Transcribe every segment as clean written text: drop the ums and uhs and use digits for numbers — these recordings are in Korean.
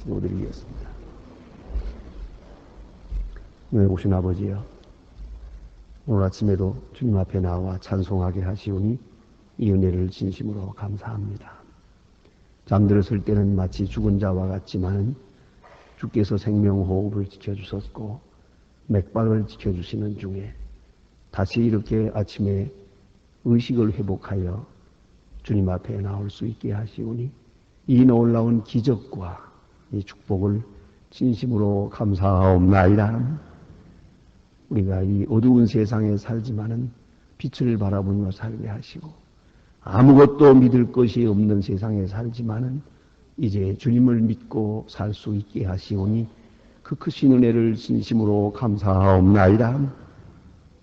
기도드리겠습니다. 네, 오신 아버지여, 오늘 아침에도 주님 앞에 나와 찬송하게 하시오니 이 은혜를 진심으로 감사합니다. 잠들었을 때는 마치 죽은 자와 같지만 주께서 생명호흡을 지켜주셨고 맥박을 지켜주시는 중에 다시 이렇게 아침에 의식을 회복하여 주님 앞에 나올 수 있게 하시오니 이 놀라운 기적과 이 축복을 진심으로 감사하옵나이다. 우리가 이 어두운 세상에 살지만은 빛을 바라보며 살게 하시고 아무것도 믿을 것이 없는 세상에 살지만은 이제 주님을 믿고 살 수 있게 하시오니 그 크신 은혜를 진심으로 감사하옵나이다.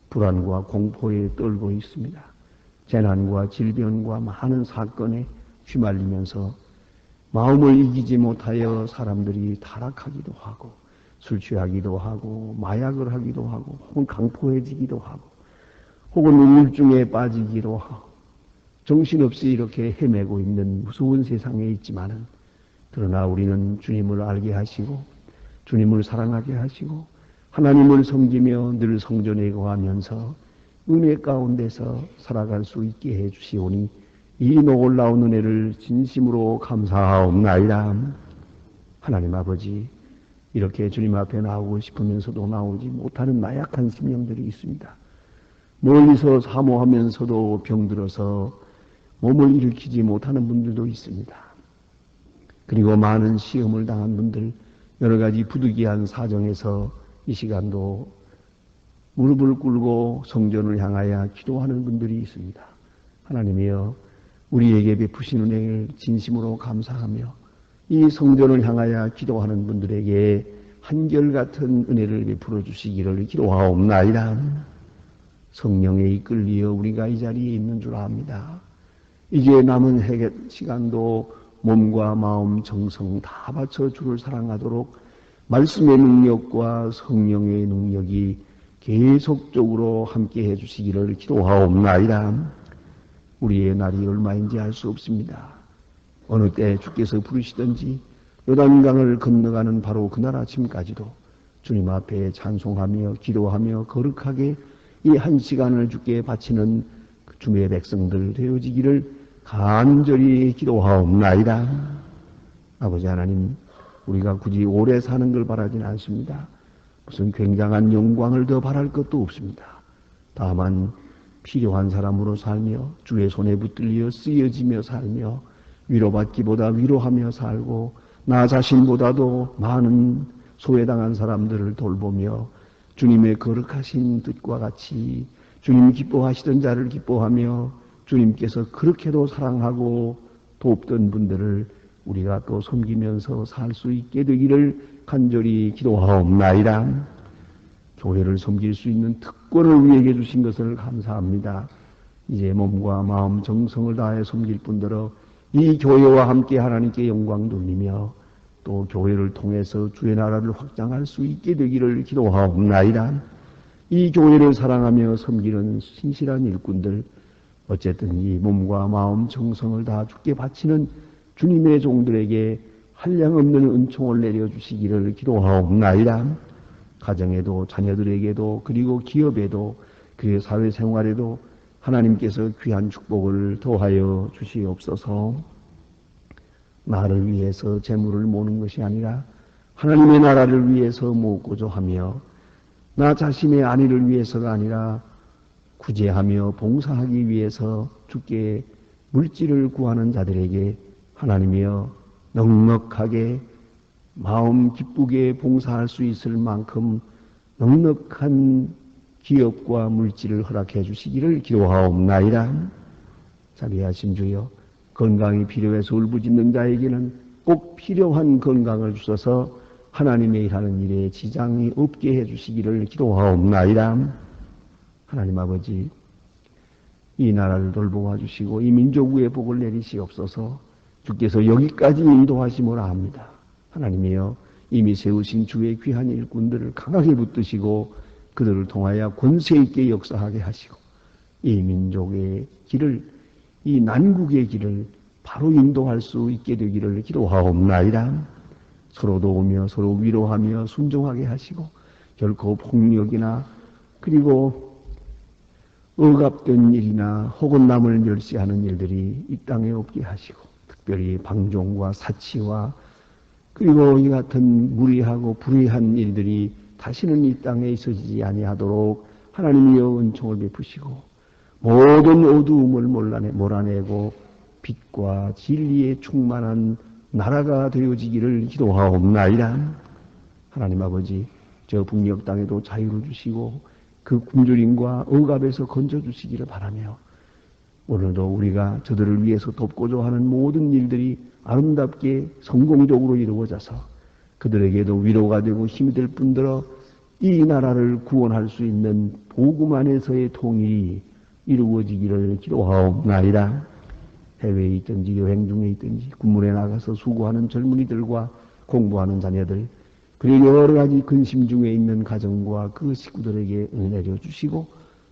불안과 공포에 떨고 있습니다. 재난과 질병과 많은 사건에 휘말리면서 마음을 이기지 못하여 사람들이 타락하기도 하고 술 취하기도 하고 마약을 하기도 하고 혹은 강포해지기도 하고 혹은 우울증에 빠지기도 하고 정신없이 이렇게 헤매고 있는 무서운 세상에 있지만은 그러나 우리는 주님을 알게 하시고 주님을 사랑하게 하시고 하나님을 섬기며 늘 성전에 거하면서 은혜 가운데서 살아갈 수 있게 해주시오니 이 놀라운 은혜를 진심으로 감사하옵나이다. 하나님 아버지, 이렇게 주님 앞에 나오고 싶으면서도 나오지 못하는 나약한 심령들이 있습니다. 멀리서 사모하면서도 병들어서 몸을 일으키지 못하는 분들도 있습니다. 그리고 많은 시험을 당한 분들, 여러 가지 부득이한 사정에서 이 시간도 무릎을 꿇고 성전을 향하여 기도하는 분들이 있습니다. 하나님이여, 우리에게 베푸신 은혜를 진심으로 감사하며 이 성전을 향하여 기도하는 분들에게 한결같은 은혜를 베풀어 주시기를 기도하옵나이다. 성령에 이끌리어 우리가 이 자리에 있는 줄 압니다. 이제 남은 시간도 몸과 마음, 정성 다 바쳐 주를 사랑하도록 말씀의 능력과 성령의 능력이 계속적으로 함께 해주시기를 기도하옵나이다. 우리의 날이 얼마인지 알 수 없습니다. 어느 때 주께서 부르시든지 요단강을 건너가는 바로 그날 아침까지도 주님 앞에 찬송하며 기도하며 거룩하게 이 한 시간을 주께 바치는 주의 백성들 되어지기를 간절히 기도하옵나이다. 아버지 하나님, 우리가 굳이 오래 사는 걸 바라지는 않습니다. 무슨 굉장한 영광을 더 바랄 것도 없습니다. 다만 필요한 사람으로 살며 주의 손에 붙들려 쓰여지며 살며 위로받기보다 위로하며 살고 나 자신보다도 많은 소외당한 사람들을 돌보며 주님의 거룩하신 뜻과 같이 주님 기뻐하시던 자를 기뻐하며 주님께서 그렇게도 사랑하고 돕던 분들을 우리가 또 섬기면서 살 수 있게 되기를 간절히 기도하옵나이다. 교회를 섬길 수 있는 특권을 우리에게 주신 것을 감사합니다. 이제 몸과 마음, 정성을 다해 섬길 뿐더러 이 교회와 함께 하나님께 영광 돌리며 또 교회를 통해서 주의 나라를 확장할 수 있게 되기를 기도하옵나이다. 이 교회를 사랑하며 섬기는 신실한 일꾼들, 어쨌든 이 몸과 마음, 정성을 다 주께 바치는 주님의 종들에게 한량없는 은총을 내려주시기를 기도하옵나이다. 가정에도 자녀들에게도 그리고 기업에도 그의 사회생활에도 하나님께서 귀한 축복을 더하여 주시옵소서. 나를 위해서 재물을 모으는 것이 아니라 하나님의 나라를 위해서 모으고자 하며 나 자신의 안위를 위해서가 아니라 구제하며 봉사하기 위해서 주께 물질을 구하는 자들에게 하나님이여 넉넉하게 마음 기쁘게 봉사할 수 있을 만큼 넉넉한 기업과 물질을 허락해 주시기를 기도하옵나이다. 자비하신 주여, 건강이 필요해서 울부짖는 자에게는 꼭 필요한 건강을 주셔서 하나님의 일하는 일에 지장이 없게 해 주시기를 기도하옵나이다. 하나님 아버지, 이 나라를 돌보아 주시고 이 민족 위에 복을 내리시옵소서. 주께서 여기까지 인도하심을 압니다. 하나님이여, 이미 세우신 주의 귀한 일꾼들을 강하게 붙드시고 그들을 통하여 권세 있게 역사하게 하시고 이 민족의 길을, 이 난국의 길을 바로 인도할 수 있게 되기를 기도하옵나이다. 서로 도우며 서로 위로하며 순종하게 하시고 결코 폭력이나 그리고 억압된 일이나 혹은 남을 멸시하는 일들이 이 땅에 없게 하시고 특별히 방종과 사치와 그리고 이 같은 무리하고 불의한 일들이 다시는 이 땅에 있어지지 아니하도록 하나님이여 은총을 베푸시고 모든 어두움을 몰아내고 빛과 진리에 충만한 나라가 되어지기를 기도하옵나이다. 하나님 아버지, 저 북녘 땅에도 자유를 주시고 그 굶주림과 억압에서 건져주시기를 바라며 오늘도 우리가 저들을 위해서 돕고자 하는 모든 일들이 아름답게 성공적으로 이루어져서 그들에게도 위로가 되고 힘이 될 뿐더러 이 나라를 구원할 수 있는 복음 안에서의 통일이 이루어지기를 기도하옵나이다. 해외에 있든지 여행 중에 있든지 군문에 나가서 수고하는 젊은이들과 공부하는 자녀들 그리고 여러 가지 근심 중에 있는 가정과 그 식구들에게 은혜를 주시고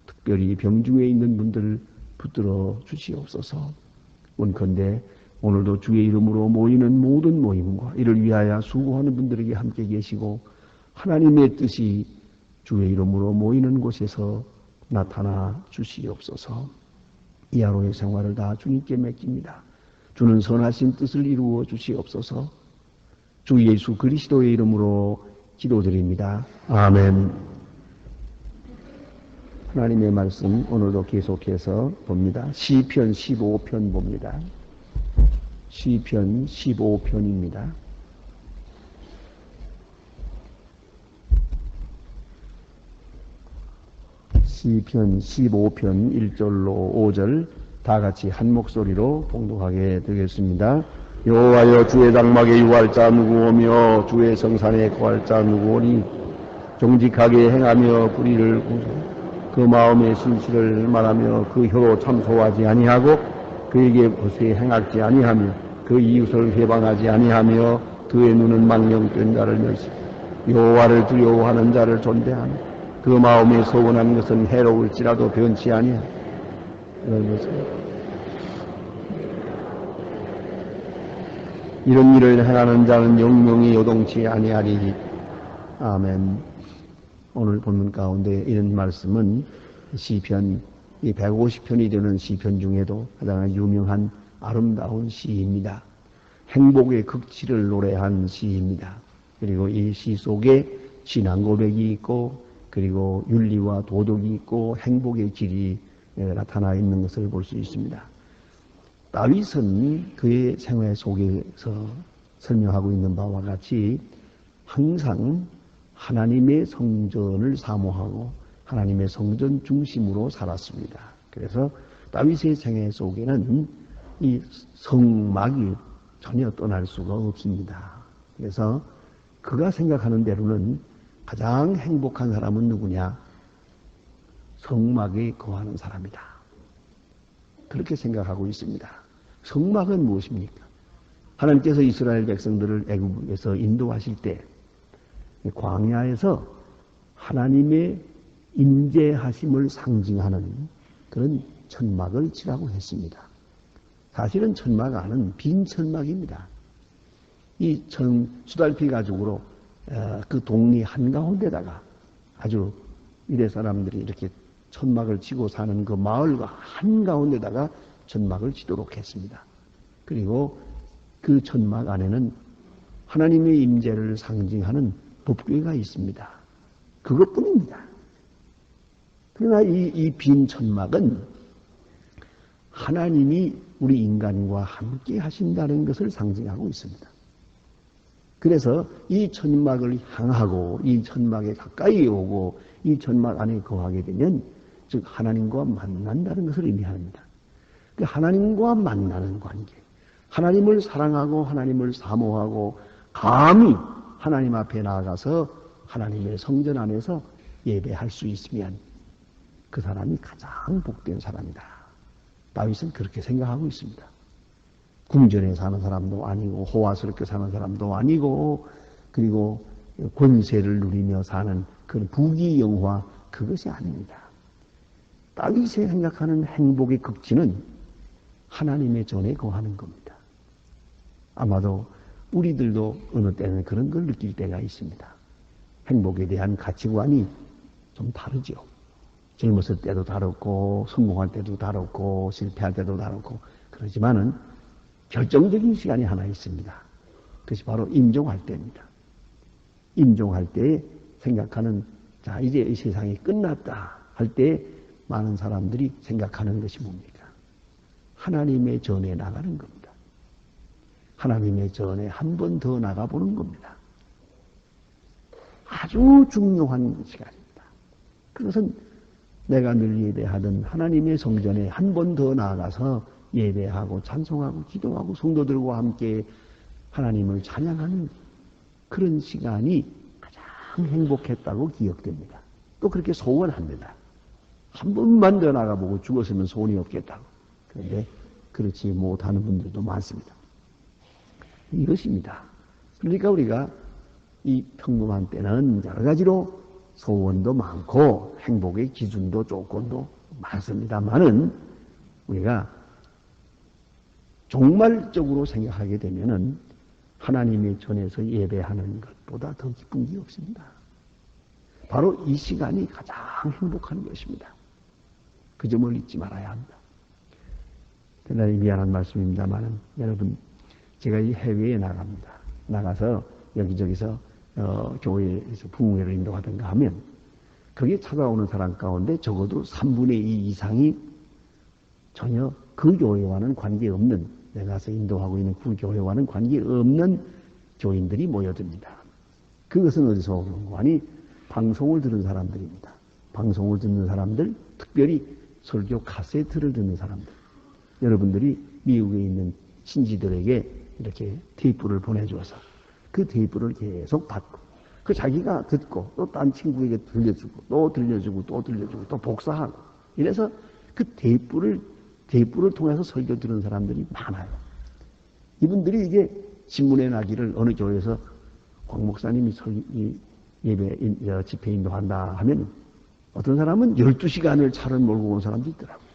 특별히 병 중에 있는 분들을 붙들어 주시옵소서. 원컨대 오늘도 주의 이름으로 모이는 모든 모임과 이를 위하여 수고하는 분들에게 함께 계시고 하나님의 뜻이 주의 이름으로 모이는 곳에서 나타나 주시옵소서. 이 하루의 생활을 다 주님께 맡깁니다. 주는 선하신 뜻을 이루어 주시옵소서. 주 예수 그리스도의 이름으로 기도드립니다. 아멘. 하나님의 말씀 오늘도 계속해서 봅니다. 시편 15편 봅니다. 시편 15편입니다. 시편 15편 1절로 5절 다 같이 한 목소리로 봉독하게 되겠습니다. 여호와여 주의 장막에 유할 자 누구오며 주의 성산에 거할 자 누구오니 정직하게 행하며 불의를 그 마음의 진실을 말하며 그 혀로 참소하지 아니하고 그에게 허세 행하지 아니하며 그 이웃을 회방하지 아니하며 그의 눈은 망령된 자를 멸시 여호와를 두려워하는 자를 존대하며 그 마음에 서원한 것은 해로울지라도 변치 아니하며 이런 일을 행하는 자는 영영이 요동치 아니하리니. 아멘. 오늘 본문 가운데 이런 말씀은 시편 150편이 되는 시편 중에도 가장 유명한 아름다운 시입니다. 행복의 극치를 노래한 시입니다. 그리고 이 시 속에 신앙 고백이 있고 그리고 윤리와 도덕이 있고 행복의 길이 나타나 있는 것을 볼 수 있습니다. 다윗은 그의 생활 속에서 설명하고 있는 바와 같이 항상 하나님의 성전을 사모하고 하나님의 성전 중심으로 살았습니다. 그래서 다윗의 생애 속에는 이 성막이 전혀 떠날 수가 없습니다. 그래서 그가 생각하는 대로는 가장 행복한 사람은 누구냐? 성막에 거하는 사람이다. 그렇게 생각하고 있습니다. 성막은 무엇입니까? 하나님께서 이스라엘 백성들을 애굽에서 인도하실 때 광야에서 하나님의 임재하심을 상징하는 그런 천막을 치라고 했습니다. 사실은 천막 안은 빈 천막입니다. 이 수달피 가죽으로 그 동리 한가운데다가 아주 이래 사람들이 이렇게 천막을 치고 사는 그 마을과 한가운데다가 천막을 치도록 했습니다. 그리고 그 천막 안에는 하나님의 임재를 상징하는 법궤가 있습니다. 그것뿐입니다. 그러나 이 빈 천막은 하나님이 우리 인간과 함께 하신다는 것을 상징하고 있습니다. 그래서 이 천막을 향하고 이 천막에 가까이 오고 이 천막 안에 거하게 되면 즉 하나님과 만난다는 것을 의미합니다. 그 하나님과 만나는 관계, 하나님을 사랑하고 하나님을 사모하고 감히 하나님 앞에 나아가서 하나님의 성전 안에서 예배할 수 있으면 그 사람이 가장 복된 사람이다. 다윗은 그렇게 생각하고 있습니다. 궁전에 사는 사람도 아니고 호화스럽게 사는 사람도 아니고 그리고 권세를 누리며 사는 그런 부귀영화 그것이 아닙니다. 다윗이 생각하는 행복의 극치는 하나님의 전에 거하는 겁니다. 아마도 우리들도 어느 때는 그런 걸 느낄 때가 있습니다. 행복에 대한 가치관이 좀 다르죠. 젊었을 때도 다르고 성공할 때도 다르고 실패할 때도 다르고 그러지만은 결정적인 시간이 하나 있습니다. 그것이 바로 임종할 때입니다. 임종할 때에 생각하는 자 이제 이 세상이 끝났다 할 때 많은 사람들이 생각하는 것이 뭡니까? 하나님의 전에 나가는 겁니다. 하나님의 전에 한 번 더 나가보는 겁니다. 아주 중요한 시간입니다. 그것은 내가 늘 예배하던 하나님의 성전에 한 번 더 나아가서 예배하고 찬송하고 기도하고 성도들과 함께 하나님을 찬양하는 그런 시간이 가장 행복했다고 기억됩니다. 또 그렇게 소원합니다. 한 번만 더 나가보고 죽었으면 소원이 없겠다고. 그런데 그렇지 못하는 분들도 많습니다. 이것입니다. 그러니까 우리가 이 평범한 때는 여러 가지로 소원도 많고 행복의 기준도 조건도 많습니다만은 우리가 종말적으로 생각하게 되면은 하나님의 전에서 예배하는 것보다 더 기쁜 게 없습니다. 바로 이 시간이 가장 행복한 것입니다. 그 점을 잊지 말아야 합니다. 대단히 미안한 말씀입니다만은 여러분 제가 이 해외에 나갑니다. 나가서 여기저기서 교회에서 부흥회를 인도하든가 하면 거기에 찾아오는 사람 가운데 적어도 3분의 2 이상이 전혀 그 교회와는 관계없는 내가 가서 인도하고 있는 그 교회와는 관계없는 교인들이 모여듭니다. 그것은 어디서 오는 거 아니 방송을 들은 사람들입니다. 방송을 듣는 사람들, 특별히 설교 카세트를 듣는 사람들. 여러분들이 미국에 있는 신지들에게 이렇게 테이프를 보내주어서 그 테이프를 계속 받고 그 자기가 듣고 또 딴 친구에게 들려주고 또 들려주고 또 들려주고 또 복사하고 이래서 그 테이프를 통해서 설교 들은 사람들이 많아요. 이분들이 이게 신문에 나기를 어느 교회에서 광 목사님이 집회 인도한다 하면 어떤 사람은 12시간을 차를 몰고 온 사람도 있더라고요.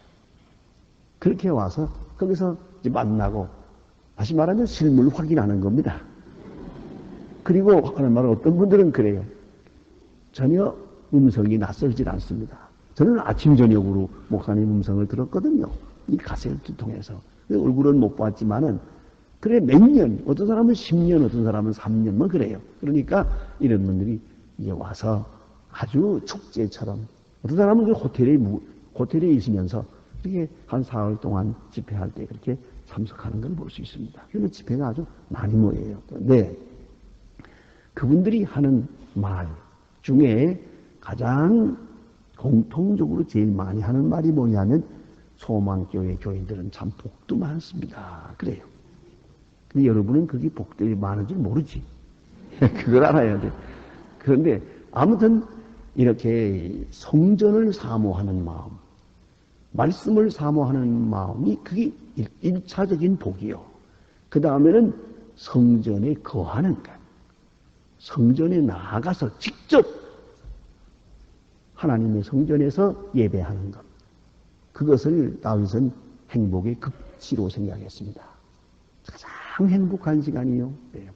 그렇게 와서 거기서 이제 만나고 다시 말하면 실물 확인하는 겁니다. 그리고 하는 말은 어떤 분들은 그래요. 전혀 음성이 낯설질 않습니다. 저는 아침 저녁으로 목사님 음성을 들었거든요. 이 카세트 통해서. 얼굴은 못 봤지만은 그래 몇 년, 어떤 사람은 10년, 어떤 사람은 3년 뭐 그래요. 그러니까 이런 분들이 이제 와서 아주 축제처럼 어떤 사람은 그 호텔에 있으면서 이렇게 한 4월 동안 집회할 때 그렇게 참석하는 걸 볼 수 있습니다. 그래서 집회가 아주 많이 모여요. 그런데 그분들이 하는 말 중에 가장 공통적으로 제일 많이 하는 말이 뭐냐면 소망교회 교인들은 참 복도 많습니다. 그래요. 근데 여러분은 그게 복들이 많은 줄 모르지. 그걸 알아야 돼. 그런데 아무튼 이렇게 성전을 사모하는 마음, 말씀을 사모하는 마음이 그게 1차적인 복이요. 그 다음에는 성전에 거하는 것. 성전에 나아가서 직접 하나님의 성전에서 예배하는 것. 그것을 다윗은 행복의 극치로 생각했습니다. 가장 행복한 시간이요. 네.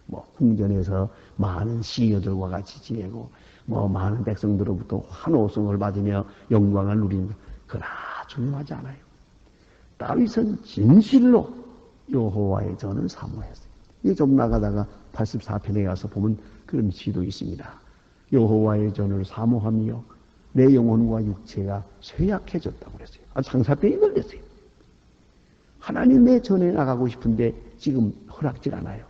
뭐 성전에서 많은 시녀들과 같이 지내고 뭐 많은 백성들로부터 환호성을 받으며 영광을 누리는 것. 그러나 중요하지 않아요. 다윗은 진실로 여호와의 전을 사모했어요. 이게 좀 나가다가 84편에 가서 보면 그런 시도 있습니다. 여호와의 전을 사모하며 내 영혼과 육체가 쇠약해졌다고 그랬어요. 상사병이 걸렸어요. 하나님의 전에 나가고 싶은데 지금 허락질 않아요.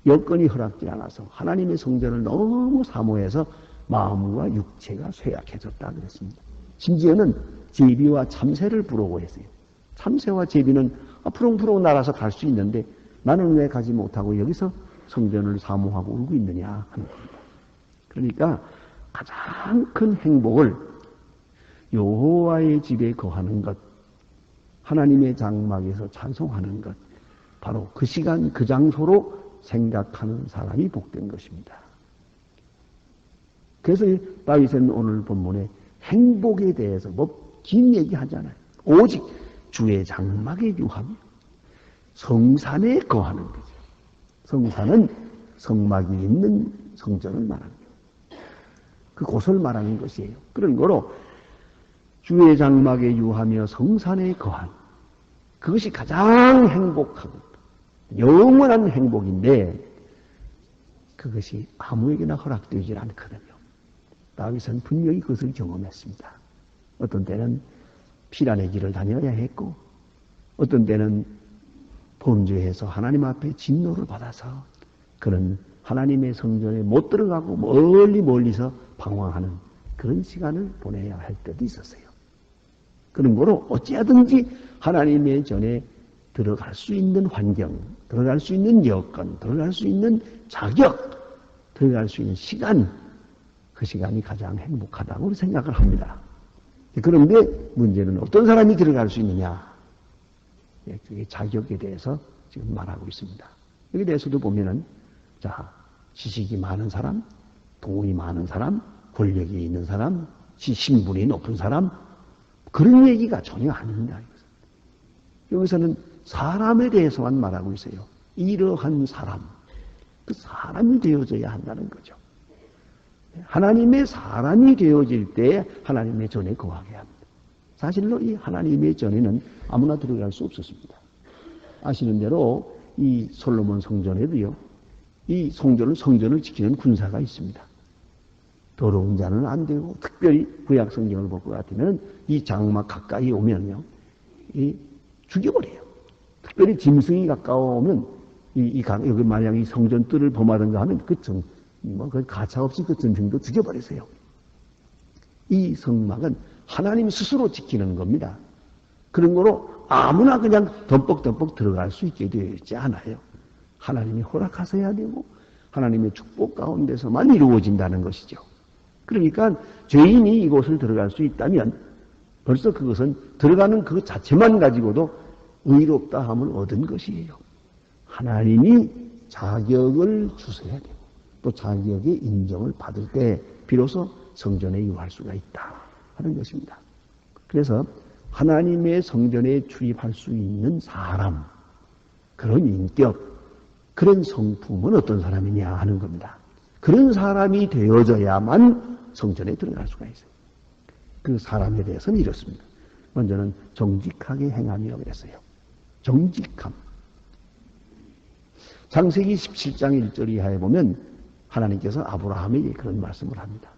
여건이 허락질 않아서 하나님의 성전을 너무 사모해서 마음과 육체가 쇠약해졌다 그랬습니다. 심지어는 제비와 참새를 부르고 했어요. 참새와 제비는 푸릉푸릉 날아서 갈 수 있는데 나는 왜 가지 못하고 여기서 성전을 사모하고 울고 있느냐 하는 겁니다. 그러니까 가장 큰 행복을 여호와의 집에 거하는 것, 하나님의 장막에서 찬송하는 것, 바로 그 시간 그 장소로 생각하는 사람이 복된 것입니다. 그래서 다윗은 오늘 본문에 행복에 대해서 뭐 긴 얘기하잖아요. 오직 주의 장막에 유하며 성산에 거하는 거죠. 성사는 성막이 있는 성전을 말하는 거예요. 그 곳을 말하는 것이에요. 그런 거로 주의 장막에 유하며 성산에 거한 그것이 가장 행복하고 영원한 행복인데 그것이 아무에게나 허락되지 않거든요. 다윗은 분명히 그것을 경험했습니다. 어떤 때는 피란의 길을 다녀야 했고 어떤 때는 범죄해서 하나님 앞에 진노를 받아서 그런 하나님의 성전에 못 들어가고 멀리서 방황하는 그런 시간을 보내야 할 때도 있었어요. 그런 거로 어찌하든지 하나님의 전에 들어갈 수 있는 환경, 들어갈 수 있는 여건, 들어갈 수 있는 자격, 들어갈 수 있는 시간, 그 시간이 가장 행복하다고 생각을 합니다. 그런데 문제는 어떤 사람이 들어갈 수 있느냐? 그게 자격에 대해서 지금 말하고 있습니다. 여기 대해서도 보면은, 자, 지식이 많은 사람, 돈이 많은 사람, 권력이 있는 사람, 신분이 높은 사람, 그런 얘기가 전혀 아닙니다. 여기서는 사람에 대해서만 말하고 있어요. 이러한 사람, 그 사람이 되어져야 한다는 거죠. 하나님의 사람이 되어질 때 하나님의 전에 거하게 합니다. 사실로 이 하나님의 전에는 아무나 들어갈 수 없었습니다. 아시는 대로 이 솔로몬 성전에도요, 이 성전을 지키는 군사가 있습니다. 더러운 자는 안 되고, 특별히 구약 성경을 볼 것 같으면 이 장막 가까이 오면요, 죽여버려요. 특별히 짐승이 가까워오면 여기 만약 이 성전 뜰을 범하든가 하면 그 가차 없이 그 짐승도 죽여버리세요. 이 성막은 하나님 스스로 지키는 겁니다. 그런 거로 아무나 그냥 덤뻑덤뻑 들어갈 수 있게 되어 있지 않아요. 하나님이 허락하셔야 되고 하나님의 축복 가운데서만 이루어진다는 것이죠. 그러니까 죄인이 이곳을 들어갈 수 있다면 벌써 그것은 들어가는 그 자체만 가지고도 의롭다 함을 얻은 것이에요. 하나님이 자격을 주셔야 되고 또 자격의 인정을 받을 때 비로소 성전에 유할 수가 있다 하는 것입니다. 그래서 하나님의 성전에 출입할 수 있는 사람, 그런 인격, 그런 성품은 어떤 사람이냐 하는 겁니다. 그런 사람이 되어져야만 성전에 들어갈 수가 있어요. 그 사람에 대해서는 이렇습니다. 먼저는 정직하게 행하며 그랬어요. 정직함. 창세기 17장 1절 이하에 보면 하나님께서 아브라함에게 그런 말씀을 합니다.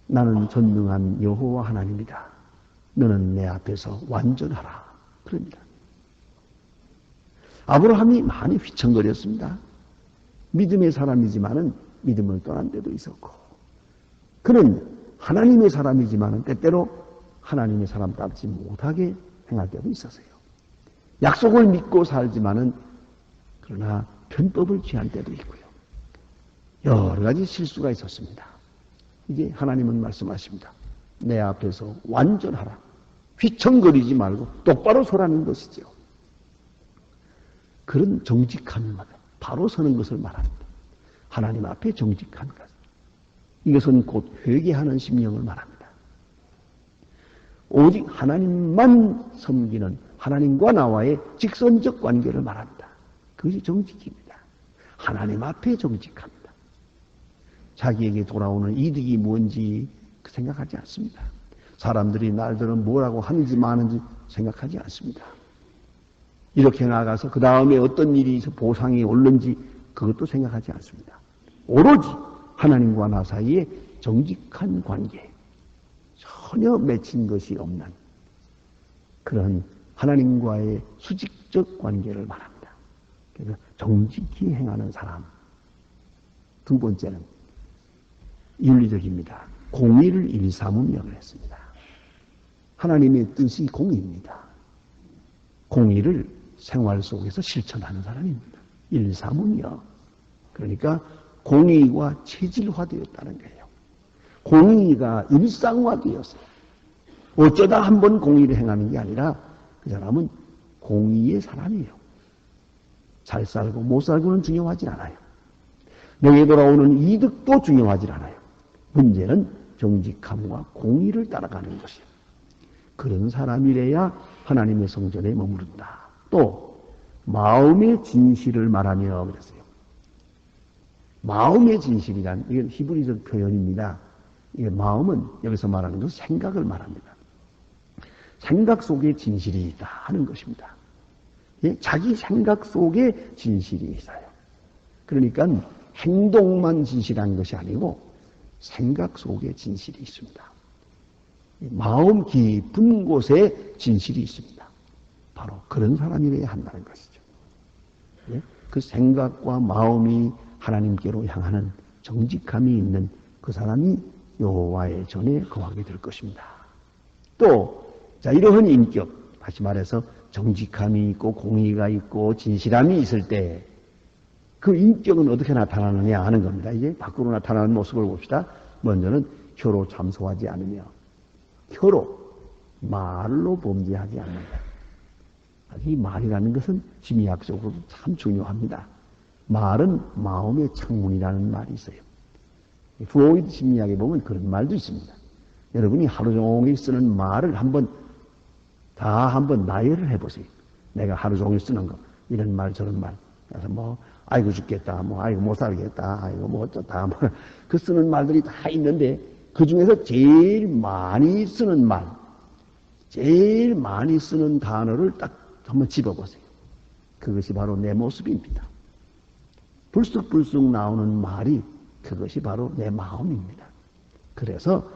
나는 전능한 여호와 하나님이다. 너는 내 앞에서 완전하라. 그럽니다. 아브라함이 많이 휘청거렸습니다. 믿음의 사람이지만은 믿음을 떠난 데도 있었고, 그는 하나님의 사람이지만은 때때로 하나님의 사람답지 못하게 행할 때도 있었어요. 약속을 믿고 살지만은 그러나 편법을 취한 때도 있고요. 여러 가지 실수가 있었습니다. 이제 하나님은 말씀하십니다. 내 앞에서 완전하라. 휘청거리지 말고 똑바로 서라는 것이죠. 그런 정직함을 말합니다. 바로 서는 것을 말합니다. 하나님 앞에 정직한 것. 이것은 곧 회개하는 심령을 말합니다. 오직 하나님만 섬기는 하나님과 나와의 직선적 관계를 말합니다. 그것이 정직입니다. 하나님 앞에 정직합니다. 자기에게 돌아오는 이득이 뭔지 생각하지 않습니다. 사람들이 날들은 뭐라고 하는지 마는지 생각하지 않습니다. 이렇게 나가서 그 다음에 어떤 일이 있어 보상이 올는지 그것도 생각하지 않습니다. 오로지 하나님과 나 사이에 정직한 관계, 전혀 맺힌 것이 없는 그런 하나님과의 수직적 관계를 말합니다. 그래서 정직히 행하는 사람. 두 번째는 윤리적입니다. 공의를 일삼으며 그랬습니다. 하나님의 뜻이 공의입니다. 공의를 생활 속에서 실천하는 사람입니다. 일삼으며. 그러니까 공의가 체질화되었다는 거예요. 공의가 일상화되었어요. 어쩌다 한 번 공의를 행하는 게 아니라 그 사람은 공의의 사람이에요. 잘 살고 못 살고는 중요하지 않아요. 내게 돌아오는 이득도 중요하지 않아요. 문제는 정직함과 공의를 따라가는 것이에요. 그런 사람이래야 하나님의 성전에 머무른다. 또 마음의 진실을 말하며 그랬어요. 마음의 진실이란 이건 히브리적 표현입니다. 이게 마음은 여기서 말하는 것은 생각을 말합니다. 생각 속에 진실이 있다 하는 것입니다. 예? 자기 생각 속에 진실이 있어요. 그러니까 행동만 진실한 것이 아니고 생각 속에 진실이 있습니다. 마음 깊은 곳에 진실이 있습니다. 바로 그런 사람이어야 한다는 것이죠. 예? 그 생각과 마음이 하나님께로 향하는 정직함이 있는 그 사람이 여호와의 전에 거하게 될 것입니다. 또 자, 이러한 인격, 다시 말해서 정직함이 있고 공의가 있고 진실함이 있을 때 그 인격은 어떻게 나타나느냐 하는 겁니다. 이제 밖으로 나타나는 모습을 봅시다. 먼저는 혀로 참소하지 않으며 혀로 말로 범죄하지 않는다. 이 말이라는 것은 심리학적으로 참 중요합니다. 말은 마음의 창문이라는 말이 있어요. 프로이드 심리학에 보면 그런 말도 있습니다. 여러분이 하루 종일 쓰는 말을 한번 나열을 해보세요. 내가 하루 종일 쓰는 거, 이런 말, 저런 말. 그래서 뭐, 아이고 죽겠다, 뭐, 아이고 못 살겠다, 아이고 뭐 어쩌다, 뭐, 그 쓰는 말들이 다 있는데, 그 중에서 제일 많이 쓰는 말, 제일 많이 쓰는 단어를 딱 한번 집어보세요. 그것이 바로 내 모습입니다. 불쑥불쑥 나오는 말이 그것이 바로 내 마음입니다. 그래서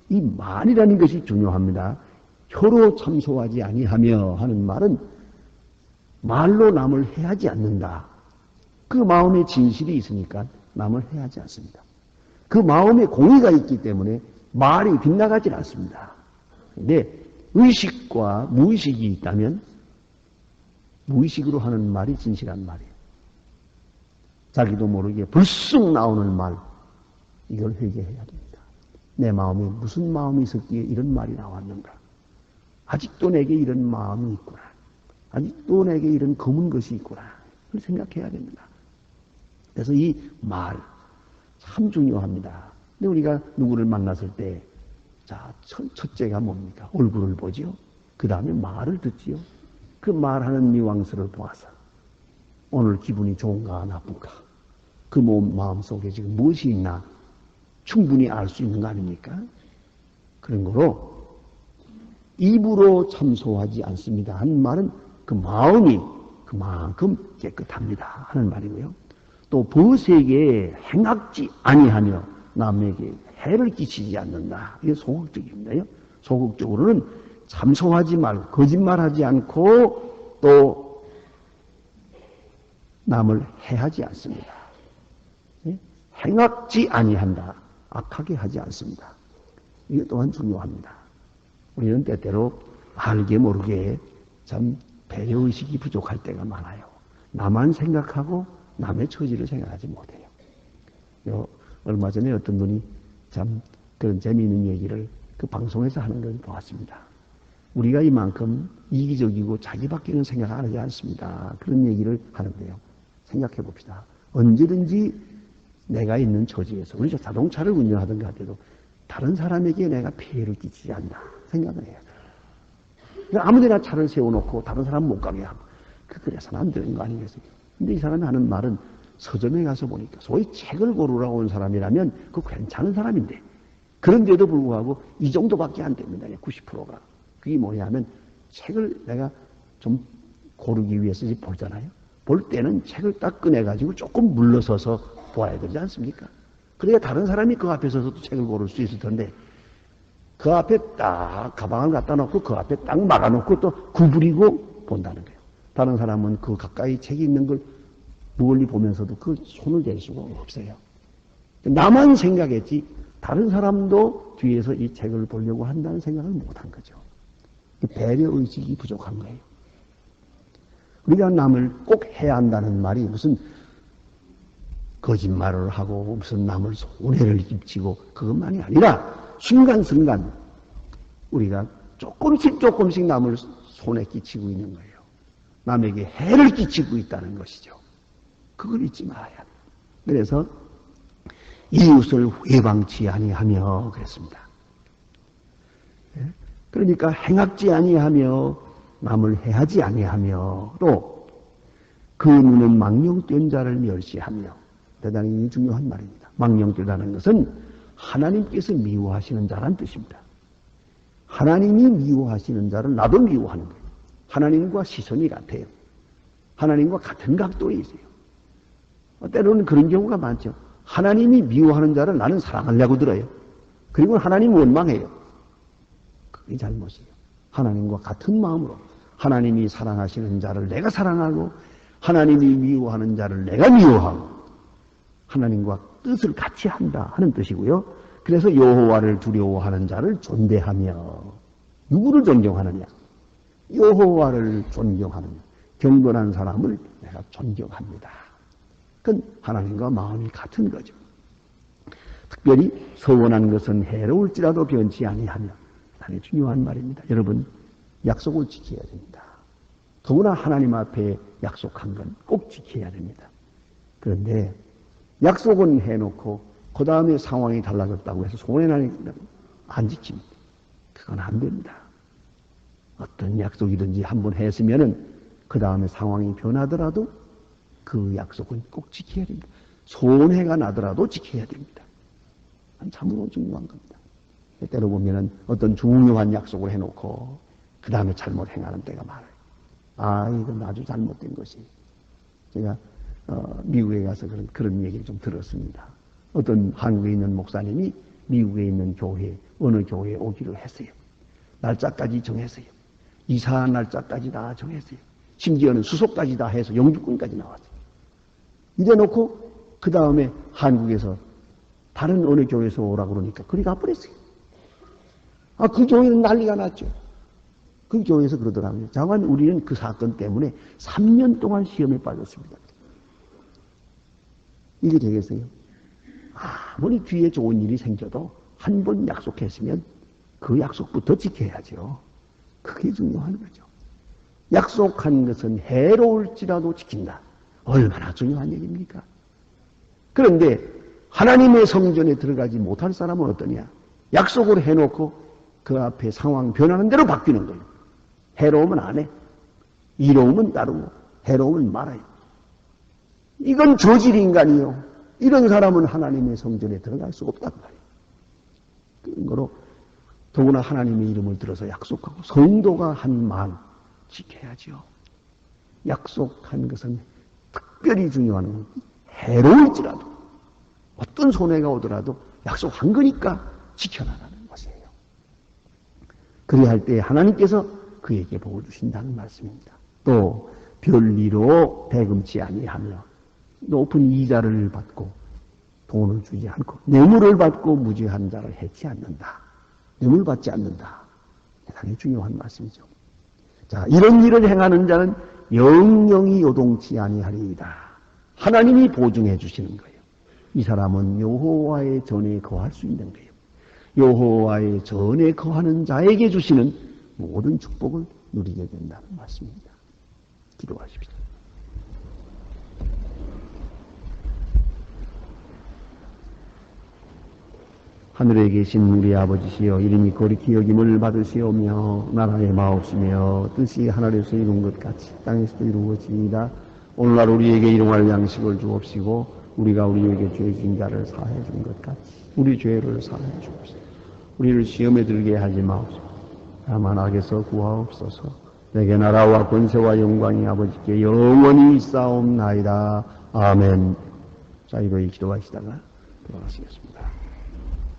이 말이라는 것이 중요합니다. 혀로 참소하지 아니하며 하는 말은 말로 남을 해하지 않는다. 그 마음에 진실이 있으니까 남을 해하지 않습니다. 그 마음에 공의가 있기 때문에 말이 빗나가지 않습니다. 근데 의식과 무의식이 있다면 무의식으로 하는 말이 진실한 말이에요. 자기도 모르게 불쑥 나오는 말, 이걸 회개해야 됩니다. 내 마음에 무슨 마음이 있었기에 이런 말이 나왔는가? 아직도 내게 이런 마음이 있구나. 아직도 내게 이런 검은 것이 있구나. 그걸 생각해야 됩니다. 그래서 이 말, 참 중요합니다. 근데 우리가 누구를 만났을 때, 자, 첫째가 뭡니까? 얼굴을 보지요. 그 다음에 말을 듣지요. 그 말하는 뉘앙스를 보아서 오늘 기분이 좋은가 나쁜가? 그 마음 속에 지금 무엇이 있나? 충분히 알 수 있는 거 아닙니까? 그런 거로 입으로 참소하지 않습니다 하는 말은 그 마음이 그만큼 깨끗합니다 하는 말이고요. 또 벗에게 행악지 아니하며 남에게 해를 끼치지 않는다. 이게 소극적입니다요. 소극적으로는 참소하지 말고 거짓말하지 않고 또 남을 해하지 않습니다. 행악지 아니한다. 악하게 하지 않습니다. 이게 또한 중요합니다. 우리는 때때로 알게 모르게 참 배려의식이 부족할 때가 많아요. 나만 생각하고 남의 처지를 생각하지 못해요. 얼마 전에 어떤 분이 참 그런 재미있는 얘기를 그 방송에서 하는 걸 보았습니다. 우리가 이만큼 이기적이고 자기밖에는 생각 안 하지 않습니다. 그런 얘기를 하는데요. 생각해 봅시다. 언제든지 내가 있는 처지에서, 우리 자동차를 운전하든가 하더라도 다른 사람에게 내가 피해를 끼치지 않나 생각을 해야 돼요. 아무데나 차를 세워놓고 다른 사람 못 가게 하고, 그래서는 안 되는 거 아니겠습니까? 근데 이 사람이 하는 말은 서점에 가서 보니까 소위 책을 고르라고 온 사람이라면 그 괜찮은 사람인데, 그런데도 불구하고 이 정도밖에 안 됩니다. 90%가. 그게 뭐냐면 책을 내가 좀 고르기 위해서 보잖아요. 볼 때는 책을 딱 꺼내가지고 조금 물러서서 보아야 되지 않습니까? 그래야 다른 사람이 그 앞에 서서도 책을 고를 수 있을 텐데, 그 앞에 딱 가방을 갖다 놓고 그 앞에 딱 막아놓고 또 구부리고 본다는 거예요. 다른 사람은 그 가까이 책이 있는 걸 멀리 보면서도 그 손을 댈 수가 없어요. 나만 생각했지 다른 사람도 뒤에서 이 책을 보려고 한다는 생각을 못한 거죠. 배려의식이 부족한 거예요. 우리가 남을 꼭 해야 한다는 말이 무슨 거짓말을 하고 무슨 남을 손해를 끼치고 그것만이 아니라 순간순간 우리가 조금씩 남을 손해 끼치고 있는 거예요. 남에게 해를 끼치고 있다는 것이죠. 그걸 잊지 말아야 돼요. 그래서 이웃을 회방치 아니하며 그랬습니다. 그러니까 행악지 아니하며 남을 해하지 아니하며 또 그 눈은 망령된 자를 멸시하며. 대단히 중요한 말입니다. 망령되다는 것은 하나님께서 미워하시는 자란 뜻입니다. 하나님이 미워하시는 자를 나도 미워하는 거예요. 하나님과 시선이 같아요. 하나님과 같은 각도에 있어요. 때로는 그런 경우가 많죠. 하나님이 미워하는 자를 나는 사랑하려고 들어요. 그리고 하나님 원망해요. 그게 잘못이에요. 하나님과 같은 마음으로 하나님이 사랑하시는 자를 내가 사랑하고 하나님이 미워하는 자를 내가 미워하고 하나님과 뜻을 같이 한다 하는 뜻이고요. 그래서 여호와를 두려워하는 자를 존대하며. 누구를 존경하느냐? 여호와를 존경하느냐. 경건한 사람을 내가 존경합니다. 그건 하나님과 마음이 같은 거죠. 특별히 서원한 것은 해로울지라도 변치 아니하며. 대단히 중요한 말입니다. 여러분, 약속을 지켜야 됩니다. 더구나 하나님 앞에 약속한 건 꼭 지켜야 됩니다. 그런데 약속은 해놓고 그 다음에 상황이 달라졌다고 해서 소원해나니까 안 지킵니다. 그건 안 됩니다. 어떤 약속이든지 한번 했으면은 그 다음에 상황이 변하더라도 그 약속은 꼭 지켜야 됩니다. 손해가 나더라도 지켜야 됩니다. 참으로 중요한 겁니다. 때로 보면은 어떤 중요한 약속을 해놓고 그 다음에 잘못 행하는 때가 많아요. 이건 아주 잘못된 것이. 제가 미국에 가서 그런 얘기를 좀 들었습니다. 어떤 한국에 있는 목사님이 미국에 있는 교회, 어느 교회에 오기로 했어요. 날짜까지 정했어요. 이사 날짜까지 다 정했어요. 심지어는 수속까지 다 해서 영주권까지 나왔어요. 이래놓고 그 다음에 한국에서 다른 어느 교회에서 오라고 그러니까 그리 가버렸어요. 그 교회는 난리가 났죠. 그 교회에서 그러더라고요. 자관 우리는 그 사건 때문에 3년 동안 시험에 빠졌습니다. 이게 되겠어요? 아무리 뒤에 좋은 일이 생겨도 한 번 약속했으면 그 약속부터 지켜야죠. 그게 중요한 거죠. 약속한 것은 해로울지라도 지킨다. 얼마나 중요한 얘기입니까? 그런데 하나님의 성전에 들어가지 못할 사람은 어떠냐? 약속을 해놓고 그 앞에 상황 변하는 대로 바뀌는 거예요. 해로우면 안 해. 이로우면 따르고 해로우면 말아요. 이건 저질 인간이요. 이런 사람은 하나님의 성전에 들어갈 수 없단 말이에요. 그런 거로 더구나 하나님의 이름을 들어서 약속하고 성도가 한 말 지켜야죠. 약속한 것은 특별히 중요한 건 해로울지라도 어떤 손해가 오더라도 약속한 거니까 지켜나가는 것이에요. 그리할 때 하나님께서 그에게 복을 주신다는 말씀입니다. 또 별리로 대금치 아니하며 높은 이자를 받고 돈을 주지 않고 뇌물을 받고 무죄한 자를 해치 않는다. 뇌물 받지 않는다. 대단히 중요한 말씀이죠. 자, 이런 일을 행하는 자는 영영이 요동치 아니하리이다. 하나님이 보증해 주시는 거예요. 이 사람은 여호와의 전에 거할 수 있는 거예요. 여호와의 전에 거하는 자에게 주시는 모든 축복을 누리게 된다는 말씀입니다. 기도하십시오. 하늘에 계신 우리 아버지시여, 이름이 거룩히 여김을 받으시오며 나라의 마옵시며 뜻이 하늘에서 이룬 것 같이 땅에서도 이루어지이다. 오늘날 우리에게 일용할 양식을 주옵시고 우리가 우리에게 죄 지은 자를 사해 준 것 같이 우리 죄를 사해 주옵시고 우리를 시험에 들게 하지 마옵시고 다만 악에서 구하옵소서. 내게 나라와 권세와 영광이 아버지께 영원히 있사옵나이다. 아멘. 자, 이거 기도하시다가 돌아가시겠습니다.